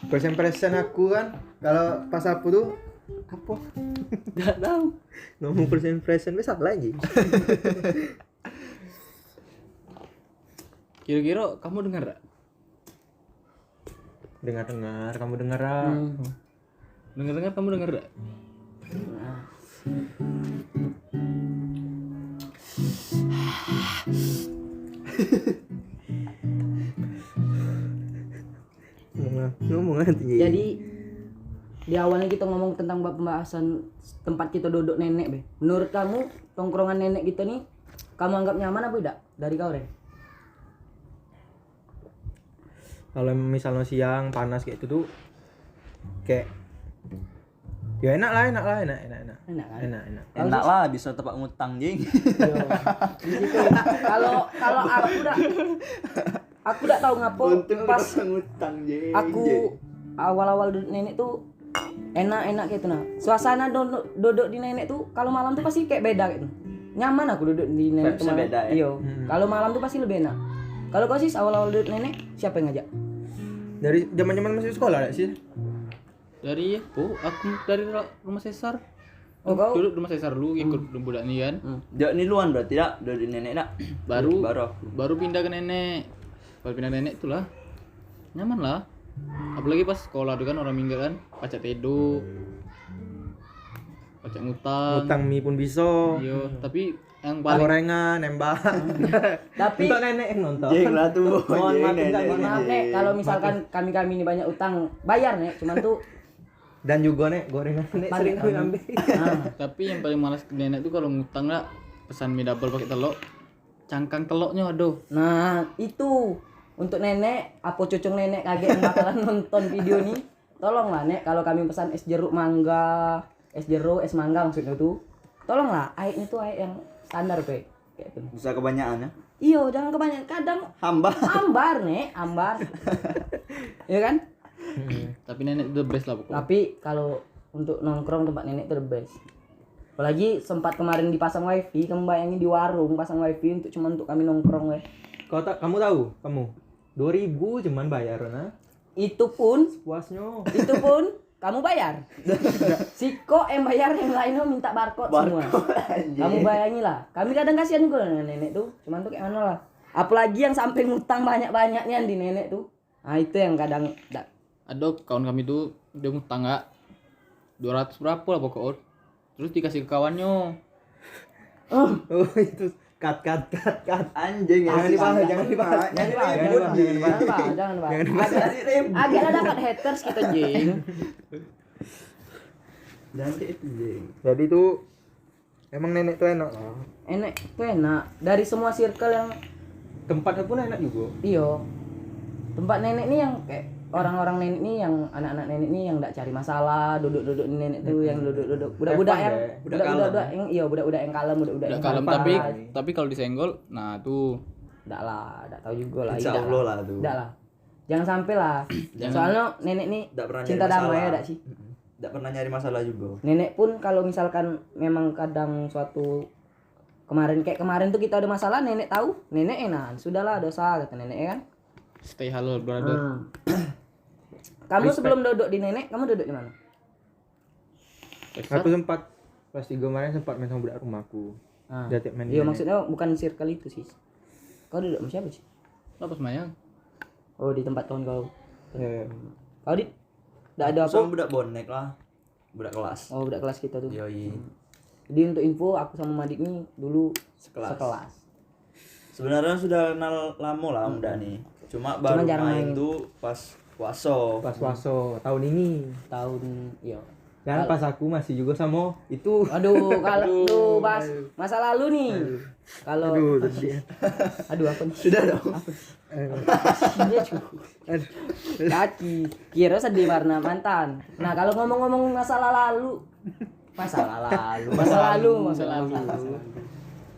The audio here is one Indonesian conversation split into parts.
Persen aku kan kalau pas aku tuh apa? Enggak tahu. Ngomong persen bisa lagi. Kira-kira kamu dengar enggak? Dengar, kamu dengar ah. Dengar kamu dengar enggak? Ngomong nanti. Jadi di awalnya kita ngomong tentang pembahasan tempat kita duduk nenek, Be. Menurut kamu tongkrongan nenek kita nih kamu anggap nyaman apa tidak? Dari kau, Ren. Kalau misalnya siang panas kayak itu tuh kayak ya enak lah. Enak kan? Enak. Enak lah bisa tempat ngutang jing. Yo. Di situ. Kalau aku udah tahu ngapa pas ngutang jing. aku awal-awal duduk nenek tuh enak gitu nah. Suasana duduk di nenek tuh kalau malam tuh pasti kayak beda gitu. Nyaman aku duduk di nenek tuh. Beda ya? Iya. Kalau malam tuh pasti lebih enak. Kalau kau sih awal-awal duduk nenek siapa yang ngajak? Dari zaman masih sekolah enggak sih? Dari aku dari rumah Sesar. Oh, kau? Duduk rumah Sesar dulu ikut budak ni kan. Dia ni luan berarti tak? Dari nenek tak? Baru pindah ke nenek. Kalau pindah nenek itulah nyaman lah. Apalagi pas sekolah tuh kan orang minggat kan, pacak tedo. Pacak ngutang. Mie pun bisa. Iya, tapi yang paling Gorengan, nembak. Tapi Untuk nenek yang nonton. Jing lah tuh. Mohon maaf, mohon maaf nek kalau misalkan kami ini banyak utang bayar nek cuman tuh Dan juga nek gorengan nek sering aku ambil. tapi yang paling malas ke nenek tuh kalau ngutang lah pesan mie double pakai telur. Cangkang telurnya aduh. nah itu untuk nenek apa cucung nenek kaget yang bakalan nonton video nih tolonglah nek kalau kami pesan es jeruk mangga es mangga maksudnya tuh tolonglah airnya tuh air yang standar pe kayak gitu. Bisa kebanyakan ya. Iyo jangan kebanyakan kadang ambar ya kan Tapi nenek the best lah pokoknya. tapi kalau untuk nongkrong tempat nenek itu the best apalagi sempat kemarin dipasang wifi kamu bayangin di warung pasang wifi untuk kami nongkrong weh Kamu tahu? Kamu 2000 cuman bayar nah. itu pun Puasnya. kamu bayar si kok yang bayar yang lainnya minta barcode semua kamu bayangin lah kami kadang kasihan juga nenek tuh cuman tuh kayak mana lah apalagi yang sampai ngutang banyak-banyaknya di nenek tuh nah itu yang kadang Ada kawan kami tuh dia ngutang enggak 200 berapa lah pokoknya. Terus dikasih ke kawannya. Oh itu cut. Anjing Jangan dibahas. agak ada dapat haters kita jing Nanti itu jing. Jadi tuh emang nenek tuh enak lah. enak dari semua circle yang Tempatnya pun enak juga. iyo tempat nenek nih yang kayak orang-orang nenek nih yang anak-anak nenek nih yang enggak cari masalah duduk-duduk di nenek tuh yang duduk-duduk budak-budak yang budak-budak yang iya budak-budak yang kalem budak-budak Udah yang kalem santai. tapi kalau disenggol nah tuh Enggak lah, enggak tahu juga lah. Insya Tidak Allah lah tuh. Enggak lah. Jangan sampai lah. Soalnya nenek nih Enggak pernah cinta nyari damai masalah. ya enggak sih? Enggak pernah nyari masalah juga. Nenek pun kalau misalkan memang kadang suatu kemarin tuh kita ada masalah, nenek tahu, nenek enak. Sudahlah dosa kata nenek ya kan. stay halal brother. Kamu sebelum duduk di nenek, kamu duduk di mana? Sesar. Aku sempat pas 3 kemarin sempat main sama budak rumahku. Dia tiap main. Iya nenek. maksudnya bukan circle itu sih. Kau duduk sama siapa sih? Lah pas Mayang. Oh di tempat kawan kau. Ya. Kau di? Enggak ada apa? Sama budak bonek lah. Budak kelas. Oh budak kelas kita tuh. Yoi. Jadi untuk info aku sama Madik nih dulu sekelas. Sebenarnya sudah kenal lama lah Om Dani. Cuma baru jarang main main. tuh pas puasa. Pas puasa tahun ini. Tahun iya. Dan pas aku masih juga sama itu. Aduh, kalau tuh pas masa lalu nih. Kalau aduh apa nih? Sudah dong. Iya, kaki. Kira sedih karena mantan. Nah, kalau ngomong-ngomong masa lalu.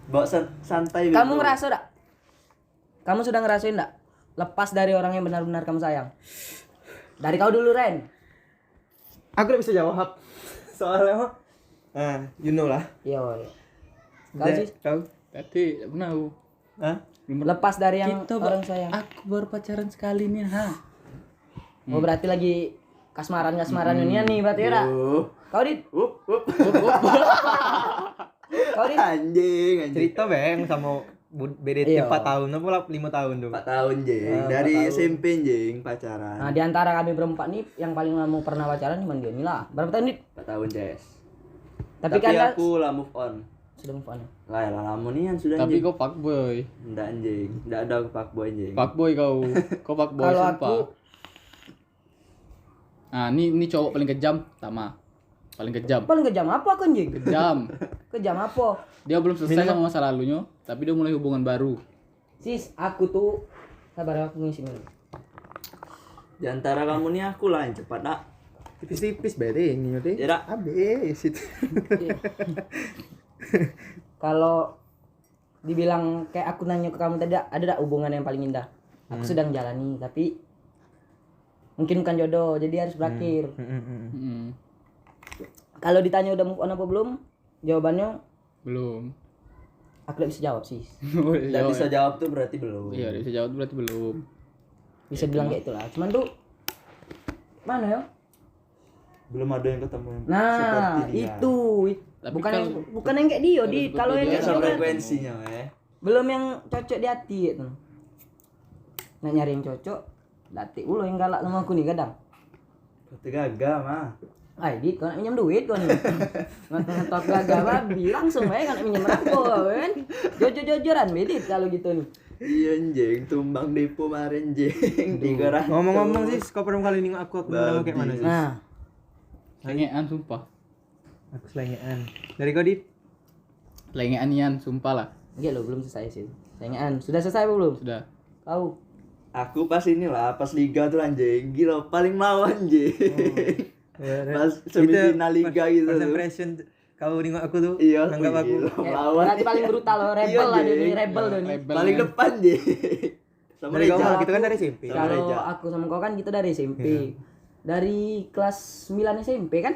Bawa santai. Kamu ngerasa enggak? Kamu sudah ngerasain enggak? Lepas dari orang yang benar-benar kamu sayang. Dari kau dulu, Ren. Aku udah bisa jawab. Soalnya you know lah. Iya, iya. Kau sih Kau. Tadi pernah aku. Hah? lepas dari yang Kita orang sayang. Aku baru pacaran sekali nih, ha. Oh berarti lagi kasmaran ini nih berarti ya. Kau Dit? Kau Dit? Anjing. Cerita bang sama BDT Iya. 4 tahun apa 5 tahun tuh. 4 tahun jeng. Dari SMP jeng pacaran. Nah di antara kami berempat nih yang paling lama pernah pacaran cuma dia nih lah. Berapa tahun Dit? 4 tahun Jes. Tapi Tapi kan aku lah move on. sudah move on. Lah ya lama nih sudah Tapi anjing. kau fuckboy. Nggak anjing. Nggak ada aku fuckboy anjing. Fuckboy kau. Kau fuckboy Kalau sumpah. aku Nah, ini cowok paling kejam sama. Paling kejam. paling kejam apa aku anjing? Kejam. Kejam apa? Dia belum selesai sama masa lalunya, tapi dia mulai hubungan baru. Sis, aku tuh sabar aku ngisi dulu. Di antara kamu nih aku lah yang cepat nak. Tipis-tipis bede ini teh. Ya dak. Habis itu. Kalau dibilang kayak aku nanya ke kamu tadi ada tak hubungan yang paling indah? Aku sedang jalani tapi mungkin bukan jodoh jadi harus berakhir. Mm-mm. Kalau ditanya udah move on apa belum? Jawabannya Belum. aku tidak bisa jawab sih. Nggak bisa jawab tuh berarti belum. Iya, dia bisa jawab berarti belum. Bisa bilang kayak itulah. Cuman tuh mana ya? Belum ada yang ketemu yang Nah, seperti dia. itu. Tapi Bukan kalau- yang bukan yang kayak dia, di seperti kalau yang dia, kayak Biasa dia kan frekuensinya belum yang cocok di hati gitu. Nah, nyari yang cocok, datik ulo yang galak sama aku nih kadang. Kata gagal mah. Ay, Dit, kau nak minjem duit kau nih. Ngetok gagal babi, langsung aja kau nak minjem rako kan. Jujur-jujuran Dit kalau gitu nih. Iya anjing, tumbang depo kemarin jeng 300. Ngomong-ngomong sih, kau pertama kali nengok aku nengok kayak mana sih? Nah, Lengean sumpah. Aku selengean. Dari kau Dit? Lengean Ian, sumpah lah. enggak lo belum selesai sih. Sayangnya sudah selesai apa belum? Sudah. Kau Aku pas inilah, pas liga tuh anjing, gila paling mau anjing. Pas semifinal liga gitu First tuh. impression kau nengok aku tuh Iya, nanggap aku. gila, ya, lawan. berarti paling brutal lo, rebel Iya, lah dia Jeng. nih, rebel dia nih. Rebel Paling kan. depan jeng. Sama Dari kau Reja. kita kan dari SMP. Sama Kalau Reja. aku sama kau kan kita dari SMP. Dari kelas 9 SMP kan?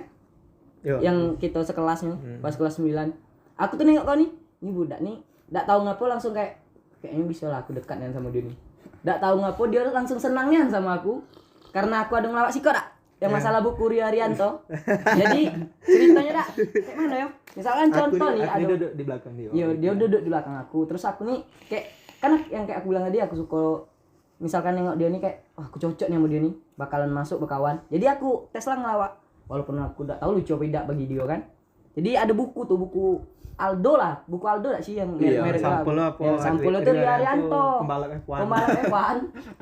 Yo. Yang kita sekelasnya pas kelas 9. Aku tuh nengok kau nih, ini budak nih, enggak tahu ngapa langsung kayaknya bisa lah aku dekat dengan sama dia nih. Enggak tahu ngapa dia langsung senangnya sama aku karena aku ada ngelawak Siko dak. Yang masalah buku Rio Arianto. Jadi ceritanya dak kayak mana ya? Misalkan contoh nih, aku aduh. duduk di belakang dia. Iya, dia duduk di belakang aku. Terus aku nih kayak kan yang kayak aku bilang tadi aku suka misalkan nengok dia nih kayak wah aku cocok nih sama dia nih, bakalan masuk berkawan. Jadi aku tes lah ngelawak. Walaupun aku enggak tahu lucu apa tidak bagi dia kan. Jadi ada buku tuh, buku Aldo lah, buku Aldo enggak sih yang Iya, merek Sampul apa? yang sampul itu Rio Arianto. Pembalap F1. Pembalap F1.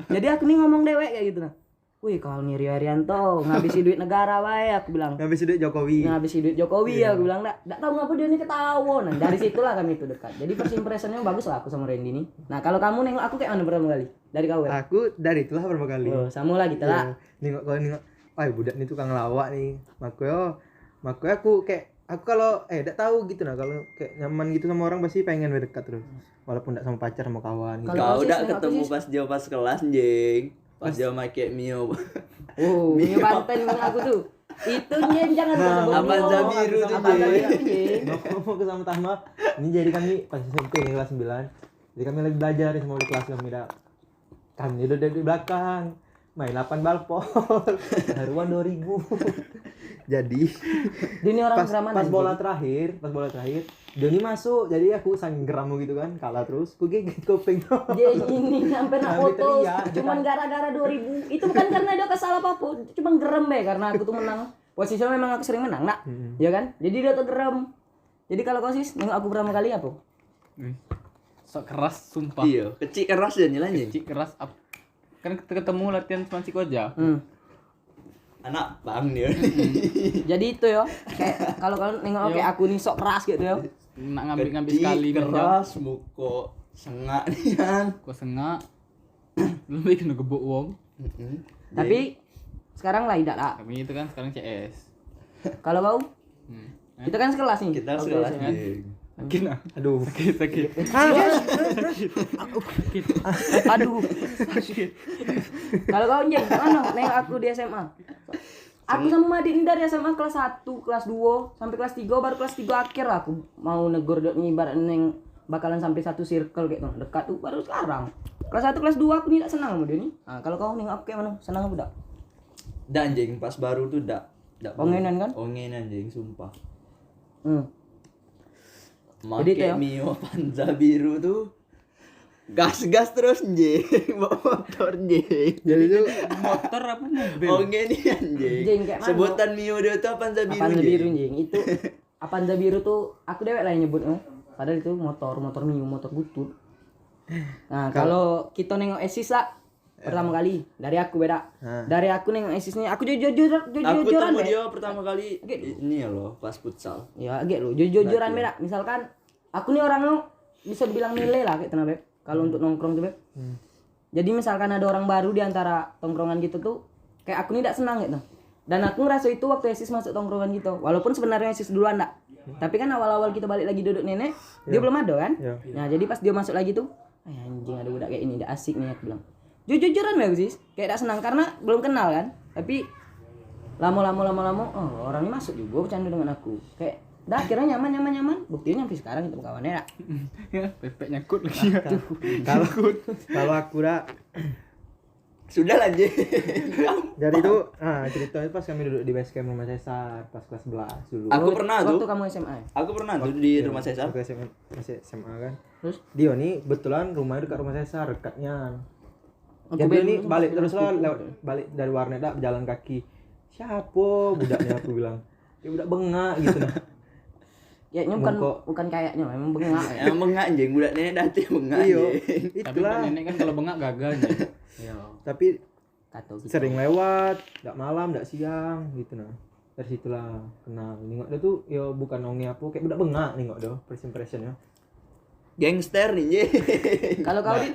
Jadi aku nih ngomong dewek kayak gitu nah. Wih, kalau nih Rio Arianto ngabisi duit negara wae aku bilang. Habis itu Jokowi. Ngabisi duit Jokowi ya aku bilang enggak tahu ngapa dia nih ketawa. Nah, dari situlah kami itu dekat. Jadi first impressionnya bagus lah aku sama Randy nih. Nah, kalau kamu nengok aku kayak mana pertama kali? Dari kau ya? Aku dari itulah pertama kali. Oh, sama lah kita lah. Nengok kau nengok. Wah, budak nih tukang lawak nih. Makanya aku kayak aku kalau enggak tahu gitu nah kalau kayak nyaman gitu sama orang pasti pengen berdekat terus. Walaupun enggak sama pacar sama kawan gitu. Kalau Kau Sis, udah nengok ketemu Sis. pas dia pas kelas jeng. Pas dia make Mio. Oh, Mio Banten yang aku tuh. Itu Nyen jangan sebut Abang Mio. Zabiru tuh, Abang Jen. Zabiru, Jen. Ngomong ke sama Tahma. Ini jadi kami pas SMP nih kelas 9. Jadi kami lagi belajar nih sama wali kelas kami dah. Kami udah di belakang. Main 8 balpol. Haruan 2000. Jadi Dia ini orang geraman. pas bola terakhir, dia ini masuk. Jadi aku saking geramu gitu kan, kalah terus. Ku gigit kuping. Dia ini sampai nak Sampai foto teriak, cuman depan. gara-gara 2000. Itu bukan karena dia kesal apa-apa, cuma gerem be karena aku tuh menang. Posisinya memang aku sering menang, nak. Ya kan? Jadi dia tuh gerem. Jadi kalau kau Sis, nengok aku pertama kali apa? Sok keras sumpah. Iya, kecil keras ya nilainya. Cik keras kan kita ketemu latihan cuma siku aja. Anak bang dia. Jadi itu yo. Kayak kalau nengok kayak aku nih sok keras gitu yo. Nak ngambil Kecil, sekali meja. keras, muko sengak nih kan. Kok sengak. Lebih kena gebuk wong. Tapi sekarang lah tidak lah. Kami itu kan sekarang CS. Kalau kau, Hmm. kita kan sekelas nih. Kita Oke, sekelas kan? jeng. Sakit ah. Aduh. Sakit. Aduh. Kalau kau Nyen, mana nengok aku di SMA? Aku sama Madi ini dari SMA kelas 1, kelas 2 sampai kelas 3, baru kelas 3 akhir lah aku mau negur dok nih ibarat neng bakalan sampai satu circle kayak gitu. Dekat tuh baru sekarang. Kelas 1, kelas 2 aku tidak senang sama dia nih. Nah, kalau kau nengok aku kayak mana? Senang apa enggak? Dan anjing pas baru tuh dak Ongenan kan? Ongenan anjing sumpah. Jadi itu ya? Make Mio Panza biru tuh gas terus anjing. Bawa motor anjing. Jadi tuh Motor apa mobil? Ongen anjing. Anjing, kayak mana? Sebutan Mio dia tuh Panza biru. Avanza biru anjing. anjing. Itu Avanza biru tuh aku dewek lah yang nyebutnya. Padahal itu motor Mio, motor butut. Nah, kalau kita nengok Asus lah pertama kali dari aku beda. Dari aku nengok Asus nih, aku Aku jujur-jujuran ketemu deh. dia pertama kali ini ya loh pas futsal. Ya, agak lo jujur-jujuran beda. Misalkan aku nih orangnya bisa dibilang nilai lah kayak Beb. Kalau untuk nongkrong tuh Beb. Jadi misalkan ada orang baru di antara tongkrongan gitu tuh, kayak aku nih tidak senang gitu. Dan aku ngerasa itu waktu Asus masuk tongkrongan gitu. Walaupun sebenarnya Asus duluan enggak. Tapi kan awal-awal kita balik lagi duduk nenek, dia belum ada kan? Ya. Nah, jadi pas dia masuk lagi tuh, anjing ada budak kayak ini, udah asik nih aku bilang. Jujur-jujuran Beb sih, kayak tidak senang karena belum kenal kan. Tapi lama-lama oh orang ini masuk juga bercanda dengan aku. Kayak dah akhirnya nyaman. Buktinya sampai sekarang kita kawannya dah. Ya, pepek nyangkut lagi. kalau aku dah Sudah lah anjing. dari itu ceritanya pas kami duduk di base camp rumah Cesar pas kelas 11 dulu. Aku pernah tuh. Waktu kamu SMA. Aku pernah tuh di rumah Cesar. Waktu SMA, masih SMA kan. Terus Dia nih kebetulan rumahnya dekat rumah Cesar, dekatnya. Aku Jadi belum ini sempat balik bilang terus lah aku. balik dari warnet dah jalan kaki. Siapa budaknya aku bilang. Ya budak bengak gitu nah. kayaknya bukan kayaknya memang bengak ya. Emang bengak anjing, budak nenek dati bengak Iya. anjing. Tapi Itulah. nenek kan kalau bengak gagal ya. Iya. Tapi Kata gitu. sering lewat, enggak malam, enggak siang gitu nah. Dari situlah kenal. Nengok dia tuh ya bukan onge apa kayak budak bengak nengok dia first impressionnya. Gangster nih anjing. Kalau kau di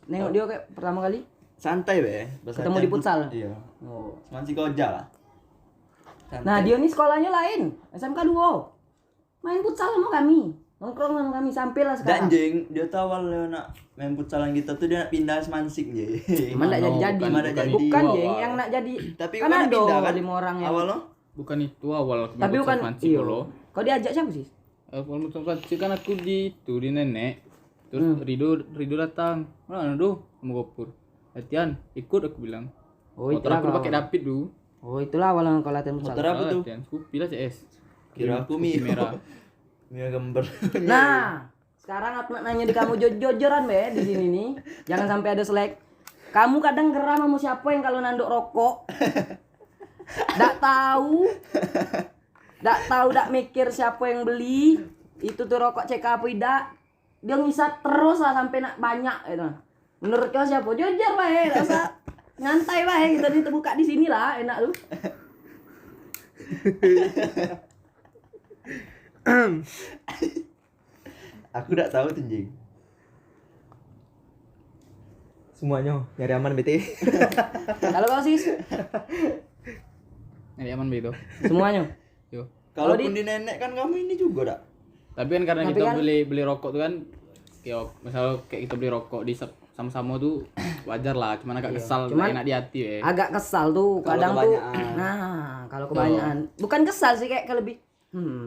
nengok dia kayak pertama kali Santai be. Ketemu di futsal? Iya. oh. Masih koja lah. Santai. Nah, dia nih sekolahnya lain, SMK 2. Main futsal sama kami. Nongkrong sama kami sampai lah Dan sekarang. anjing, dia tuh awal nak main futsalan kita tuh dia nak pindah Semansik anjing. Cuman enggak jadi-jadi. Bukan jadi. Bukan, Awal. Jeng, yang nak jadi. Tapi kan mana ada pindah kan? 5 orang yang. Awal lo? Bukan itu awal aku Tapi main bukan futsal iya. lo. Kau diajak siapa sih? Awal futsal kan aku di nenek. Terus Rido datang. Mana tuh sama Gopur. Latihan, ikut aku bilang. Oh, Motor itulah aku kau. pakai David dulu. Oh, itulah awal kau latihan futsal. Motor apa tuh? Latihan Scoopy lah CS. Kira aku Scoopy Mio. merah. Mio gambar. Nah, sekarang aku nak nanya di kamu jujuran be di sini nih. Jangan sampai ada selek. Kamu kadang geram sama siapa yang kalau nanduk rokok? Dak tahu. Dak mikir siapa yang beli. Itu tuh rokok CK apa tidak. Dia ngisap terus lah sampai nak banyak gitu. Menurut kau siapa? Jujur bae, rasa nyantai bae kita gitu buka di sini lah, enak lu. Aku enggak tahu tuh anjing. Semuanya nyari aman BT. Kalau kau sih Nyari aman begitu. semuanya. Yo. Kalaupun di nenek kan kamu ini juga dak. Tapi kan karena Tapi kita kan- beli rokok tuh kan ya misal kayak kita beli rokok di sama-sama tuh wajar lah, cuman agak kesal, Cuman- enak di hati ya. Agak kesal tuh Kalau kadang tuh. kebanyakan. Nah, kalau kebanyakan. Bukan kesal sih kayak lebih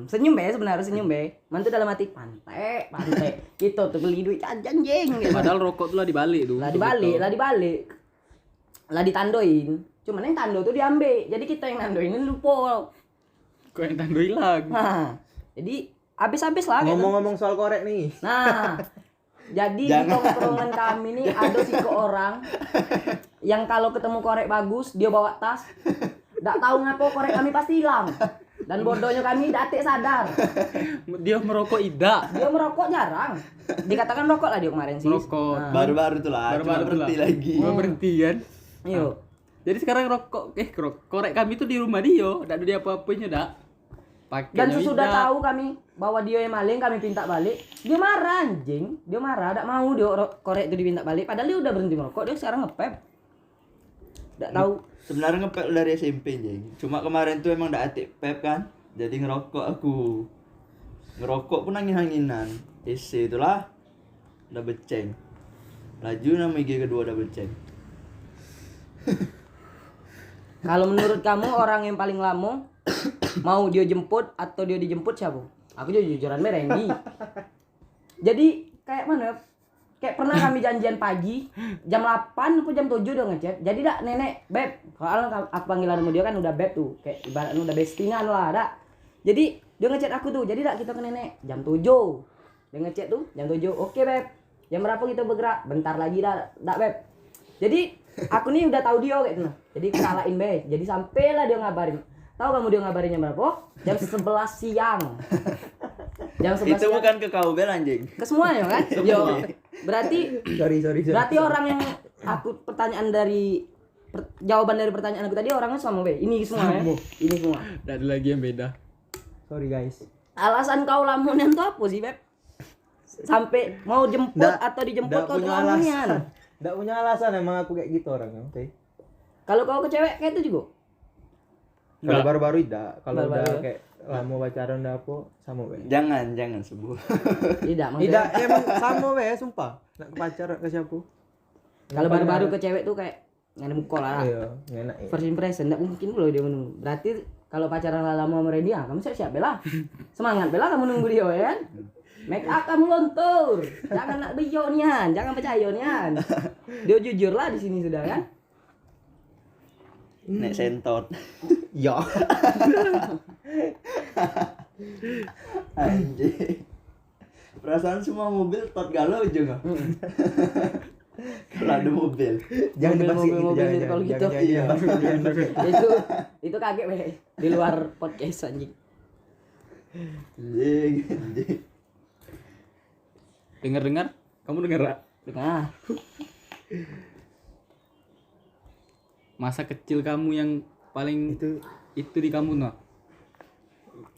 senyum be sebenarnya senyum be. Mantu dalam hati pantai. Gitu tuh beli duit jajan jeng gitu. Padahal rokok tuh lah dibalik tuh. Lah dibalik. Lah ditandoin. Cuman yang tando tuh diambil. Jadi kita yang nandoin ini lupa. Kok yang tandoi lagi. Nah, jadi habis-habis lah gitu. Ngomong-ngomong soal korek nih. Nah, jadi di tongkrongan kami nih ada sih ke orang yang kalau ketemu korek bagus dia bawa tas. Nggak tahu ngapa korek kami pasti hilang. Dan bodohnya kami datik sadar. Dia merokok ida. Dia merokok jarang. Dikatakan rokok lah dia kemarin sih. Merokok. Nah, Baru-baru tuh lah, cuma Baru-baru berhenti lah. lagi. Cuma berhenti kan. Iya. Jadi sekarang korek kami tuh di rumah dia, enggak ada dia apa-apanya dak. Pakainya Dan sesudah ida. tahu kami bahwa dia yang maling, kami pinta balik. Dia marah anjing. Dia marah, enggak mau dia korek itu dipinta balik. Padahal dia udah berhenti merokok, dia sekarang ngepep. Enggak tahu. Sebenarnya ngepel dari SMP anjing. Cuma kemarin tuh emang ndak atik pep kan. Jadi ngerokok aku. Ngerokok pun angin-anginan. Isi itulah udah beceng. Laju nama IG kedua udah beceng. Kalau menurut kamu orang yang paling lama mau dia jemput atau dia dijemput siapa? Aku jujuran Randy. Jadi kayak mana? kayak pernah kami janjian pagi jam 8 atau jam 7 udah ngechat. Jadi dak nenek, beb. Kalau aku panggilan sama dia kan udah beb tuh, kayak ibaratnya udah bestingan lah, dak. Jadi dia ngechat aku tuh. Jadi dak kita ke nenek jam 7. Dia ngechat tuh jam 7. Oke, beb. Jam berapa kita bergerak? Bentar lagi dak, beb. Jadi aku nih udah tahu dia kayak gitu. Jadi kalahin be. Jadi sampailah dia ngabarin. Tahu kamu dia ngabarinnya berapa? Jam 11 siang. Jam 11 Itu siang. bukan ke kau bel anjing. Ke semuanya kan? Yo. Berarti Sorry. berarti orang yang aku jawaban dari pertanyaan aku tadi orangnya sama be. Ini semua ya. Ini semua. Nggak ada lagi yang beda. Sorry guys. Alasan kau lamunan tuh apa sih, Beb? Sampai mau jemput Nggak- atau dijemput Nggak kau tuh punya lamunan. alasan. Nggak punya alasan emang aku kayak gitu orangnya. Oke. Kalau kau ke cewek kayak itu juga. Kalau Nggak. baru-baru tidak. Kalau udah Baru-baru. kayak lama pacaran udah apa sama be. Jangan sebut. Tidak, maksudnya. Tidak, emang sama be, sumpah. Nak ke pacar ke siapa? Kalau baru-baru ke cewek tuh kayak nggak ada muka lah. Iya, enak ya. First impression enggak mungkin loh dia menunggu. Berarti kalau pacaran lama sama dia, kamu siap bela. Semangat bela kamu nunggu dia ya kan? Make up kamu lontur. Jangan nak beyo nian, jangan percaya nian. Dia jujur lah di sini sudah kan? Nek sentot. Ya. Anjing. Perasaan semua mobil tot galau aja enggak? Kalau ada mobil. Jangan dibahas kayak gitu, Mobil jangan, kalau jangan, gitu. jangan, jangan, jangan, jangan. itu kaget be di luar podcast anjing. Anjing. Dengar, kamu dengar Ra? Nah, Masa kecil kamu yang paling itu di kamu no?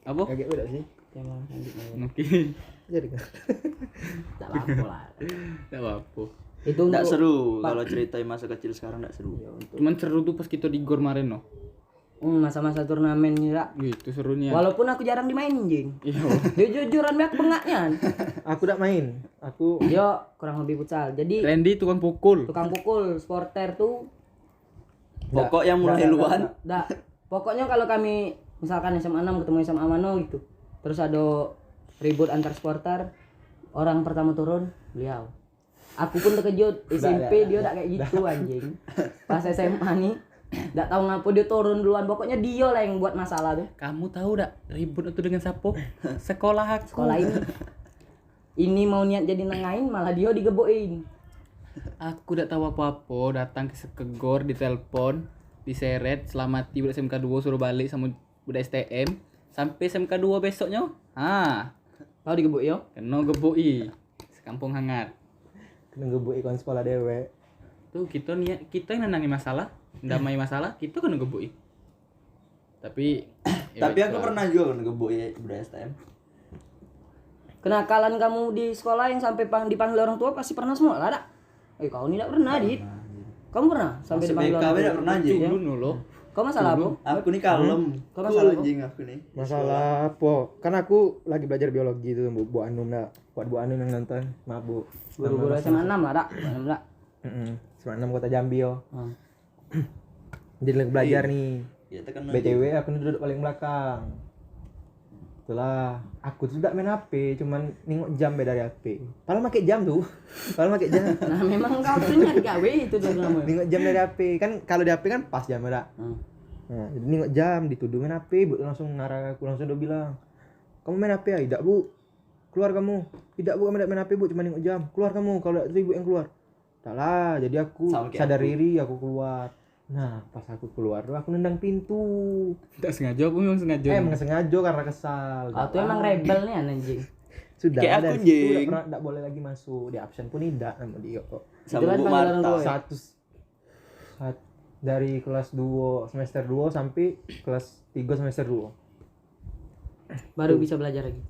Apa? Kaget udah sih. emang lanjut. Oke. Jadi kan. Tak apa lah. Tidak apa-apa. Itu Enggak untuk seru kalau ceritain masa kecil sekarang enggak seru. Cuman seru tuh pas kita di gor kemarin no. masa-masa turnamen ini lah. Gitu serunya. Walaupun aku jarang dimainin jing. Iya. Dia jujuran banyak bengaknya. Aku udah main. Aku Dia kurang lebih futsal. Jadi Randy tukang pukul. tukang pukul, sporter tuh Pokok yang mulai luan. dah. Pokoknya kalau kami misalkan SMA 6 ketemu SMA Mano gitu. Terus ada ribut antar supporter, orang pertama turun beliau. Aku pun terkejut, SMP dia udah kayak gitu anjing. Pas SMA nih, enggak tahu ngapa dia turun duluan. Pokoknya dia lah yang buat masalah tuh. Kamu tahu dak ribut itu dengan siapa? Sekolah aku. Sekolah ini. Ini mau niat jadi nengain malah dia digebokin. Aku udah tahu apa-apa, datang ke gor, ditelepon, diseret, selamati budak SMK 2 suruh balik sama budak STM sampai SMK 2 besoknya. Tahu digebuk yo? Kena geboi. Sekampung hangat. kena ngebuk ikon sekolah dewe. Tuh kita yang nenangin masalah, damai masalah, kita kena geboi. Tapi Tapi aku pernah juga kan gebuk ya udah STM. Kenakalan kamu di sekolah yang sampai dipanggil orang tua pasti pernah semua lah, dak? Kau ini tidak pernah, Dit. Kamu pernah sampai Masuk dipanggil BK orang tua? tidak pernah anjing. Ya. dulu lo. Kau masalah apa? Aku nih kalem. Kau Cool masalah apa? anjing aku nih. Masalah apa? Kan aku lagi belajar biologi tuh, Bu Anum lah. Buat Bu Anum yang nonton, maaf Bu. Guru-guru SMA 6 lah, dak. Enggak. Semangat 6 Kota Jambi yo. Hmm. Jadi lagi belajar nih. Ya tekan BTW aku nih duduk paling belakang. Itulah, aku tuh tidak main HP, cuman nengok jam dari HP. Padahal pakai jam tuh. Padahal pakai jam. Nah, memang kau tuh nyari gawe itu tuh namanya. Nengok jam dari HP. Kan kalau di HP kan pas jam ada. Hmm. Nah, jadi nengok jam, dituduh main HP, Bu langsung ngarah aku, langsung dia bilang, "Kamu main HP ya?" "Tidak, Bu." "Keluar kamu." "Tidak, Bu, kami tidak main HP, Bu, cuma nengok jam." "Keluar kamu, kalau tidak Ibu yang keluar." "Tak lah." Jadi aku Sama kayak sadar aku. diri, aku keluar. Nah, pas aku keluar, aku nendang pintu. Tidak sengaja aku memang sengaja. Emang sengaja karena kesal. Kau tuh emang rebel nih anjing. Sudah Kayak dari aku, situ Jing. udah pernah tidak boleh lagi masuk, di absen pun tidak sama dia kok. sama Itulah Bu panggilan Marta. gue. Dari kelas 2 semester 2 sampai kelas 3 semester 2. Baru bisa belajar lagi.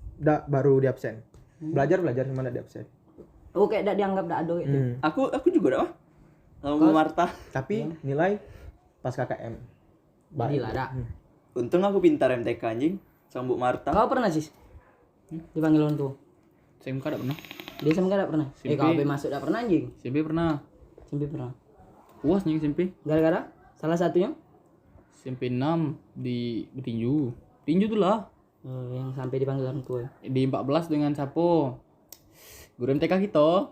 Baru di absen. Belajar cuma tidak di absen. Oh, kayak tidak dianggap tidak ada gitu. Aku juga dah. Sama Bu Marta. Tapi nilai pas KKM. Jadi lah, dak. Untung aku pintar MTK anjing sama Bu Marta. Kau pernah sih dipanggil orang tua? SMK tidak pernah. Dia SMK tidak pernah. SMP. Kau be masuk tidak pernah anjing. SMP pernah. SMP pernah. Puas nih SMP. Gara-gara salah satunya SMP 6 di Tinju. Tinju tuh lah. yang sampai dipanggil orang tua. Di 14 dengan Sapo. Guru MTK kita.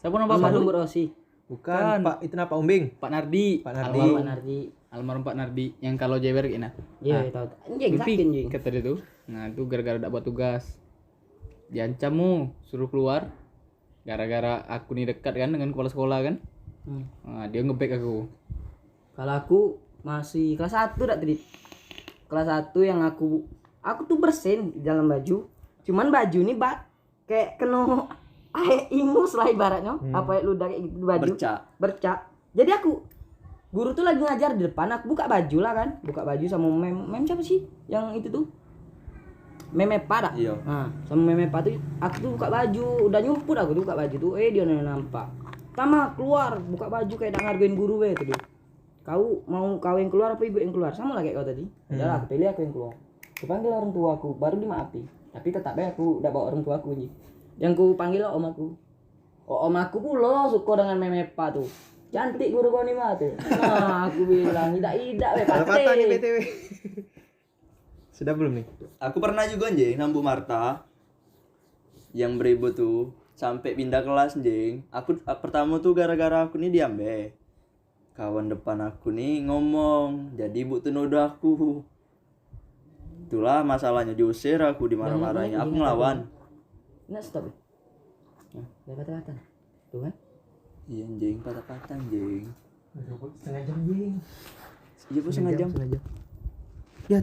Siapa nama Almarhum bapak? Bu Rosi. Bukan, Pak, itu apa Umbing? Pak Nardi. Pak Nardi. Almarhum Pak Nardi. Almarhum Pak Nardi yang kalau jewer gini. Iya, tahu. Anjing sakit anjing. kata dia tuh. Nah, itu gara-gara tidak buat tugas. Diancam suruh keluar. Gara-gara aku nih dekat kan dengan kepala sekolah kan. Nah, dia ngebek aku. Kalau aku masih kelas 1 dak tadi. Kelas 1 yang aku tuh bersin di dalam baju. Cuman baju ini kayak kena air ingus lah ibaratnya. Apa ya ludah kayak gitu di baju. Bercak. Jadi guru tuh lagi ngajar di depan, aku buka baju lah kan. Buka baju sama mem siapa sih? Yang itu tuh. Memepa dah. Iya. Nah, sama Memepa tuh aku tuh buka baju, udah nyumput aku tuh buka baju tuh, dia nampak. Tama keluar, buka baju kayak nak ngargain guru we tuh. Kau yang keluar apa ibu yang keluar? Sama lah kayak kau tadi. Udah aku pilih aku yang keluar. Dipanggil orang tua aku, baru dimaafi. Tapi tetap aku udah bawa orang tua aku nih. Yang ku panggil om aku. Om aku pula suka dengan Memepa tuh. Cantik guru kau nih mah tuh. Nah, aku bilang tidak we Ada patah nih pate. BTW. Sudah belum nih? Aku pernah juga anjing sama Bu Marta yang beribu tuh sampai pindah kelas anjing. Pertama tuh gara-gara aku nih diam be. Kawan depan aku nih ngomong, jadi ibu tuh nuduh aku. Itulah masalahnya, diusir aku, dimarah-marahin. Aku ngelawan. Nah, stop. Nah, kata-kata. Tuh kan? Iya anjing, patah-patah anjing. Setengah jam, Jing. Iya bu, setengah jam. Setengah jam.